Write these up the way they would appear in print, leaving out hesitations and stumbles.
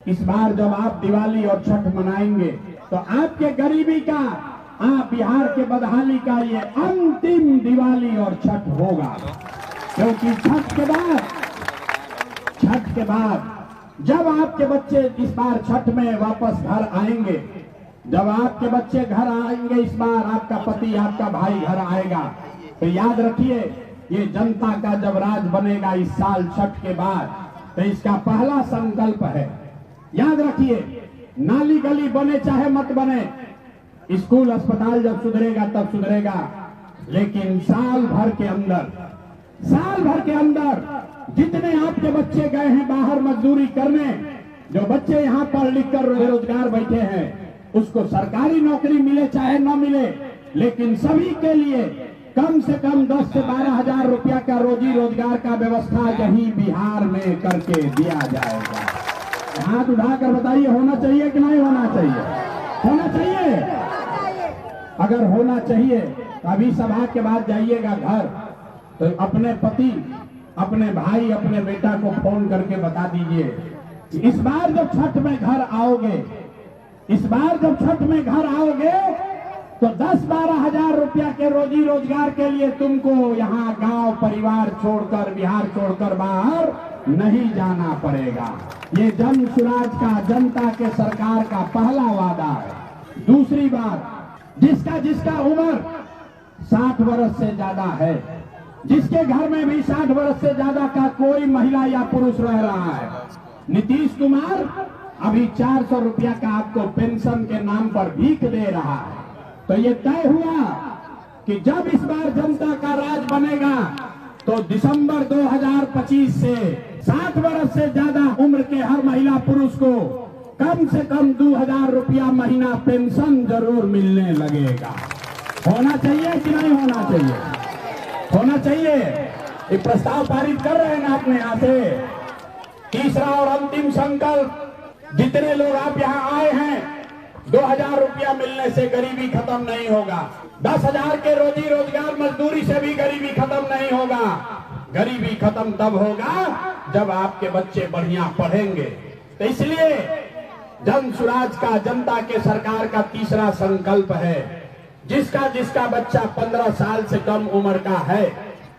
इस बार जब आप दिवाली और छठ मनाएंगे तो आपके गरीबी का, आप बिहार के बदहाली का ये अंतिम दिवाली और छठ होगा। क्योंकि छठ के बाद जब आपके बच्चे इस बार छठ में वापस घर आएंगे, जब आपके बच्चे घर आएंगे, इस बार आपका पति, आपका भाई घर आएगा, तो याद रखिए ये जनता का जब राज बनेगा इस साल छठ के बाद, तो इसका पहला संकल्प है, याद रखिए, नाली गली बने चाहे मत बने, स्कूल अस्पताल जब सुधरेगा तब सुधरेगा, लेकिन साल भर के अंदर जितने आपके बच्चे गए हैं बाहर मजदूरी करने, जो बच्चे यहाँ पढ़ लिख कर बेरोजगार बैठे हैं, उसको सरकारी नौकरी मिले चाहे न मिले, लेकिन सभी के लिए कम से कम 10 से 12 हजार रुपया का रोजी रोजगार का व्यवस्था यही बिहार में करके दिया जाएगा। हाथ उठाकर बताइए, होना चाहिए कि नहीं होना चाहिए? होना चाहिए। अगर होना चाहिए तो अभी सभा के बाद जाइएगा घर, तो अपने पति, अपने भाई, अपने बेटा को फोन करके बता दीजिए कि इस बार जब छठ में घर आओगे तो 10-12 हजार रुपया के रोजी रोजगार के लिए तुमको यहाँ गांव परिवार छोड़कर, बिहार छोड़कर बाहर नहीं जाना पड़ेगा। ये जन सुराज का, जनता के सरकार का पहला वादा है। दूसरी बात, जिसका उम्र 60 वर्ष से ज्यादा है, जिसके घर में भी 60 वर्ष से ज्यादा का कोई महिला या पुरुष रह रहा है, नीतीश कुमार अभी 400 रुपया का आपको पेंशन के नाम पर भीख दे रहा है। तो ये तय हुआ कि जब इस बार जनता का राज बनेगा तो दिसंबर 2025 से 60 वर्ष से ज्यादा उम्र के हर महिला पुरुष को कम से कम 2000 रुपया महीना पेंशन जरूर मिलने लगेगा। होना चाहिए कि नहीं होना चाहिए? होना चाहिए। ये प्रस्ताव पारित कर रहे हैं ना अपने यहाँ से। तीसरा और अंतिम संकल्प, जितने लोग आप यहाँ आए हैं, 2000 रुपया मिलने से गरीबी खत्म नहीं होगा। 10,000 के रोजी रोजगार मजदूरी से भी गरीबी खत्म नहीं होगा। गरीबी खत्म तब होगा जब आपके बच्चे बढ़िया पढ़ेंगे। तो इसलिए जन सुराज का, जनता के सरकार का तीसरा संकल्प है, जिसका बच्चा 15 साल से कम उम्र का है,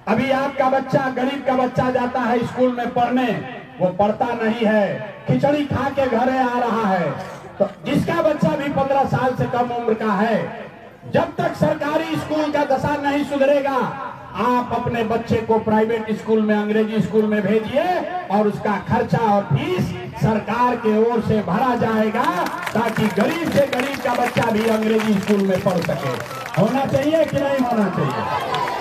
अभी आपका बच्चा, गरीब का बच्चा जाता है स्कूल में पढ़ने, वो पढ़ता नहीं है, खिचड़ी खा के घरे आ रहा है, तो जिसका बच्चा भी 15 साल से कम उम्र का है, जब तक सरकारी स्कूल का दशा नहीं सुधरेगा, आप अपने बच्चे को प्राइवेट स्कूल में, अंग्रेजी स्कूल में भेजिए और उसका खर्चा और फीस सरकार के ओर से भरा जाएगा, ताकि गरीब से गरीब का बच्चा भी अंग्रेजी स्कूल में पढ़ सके। होना चाहिए कि नहीं होना चाहिए?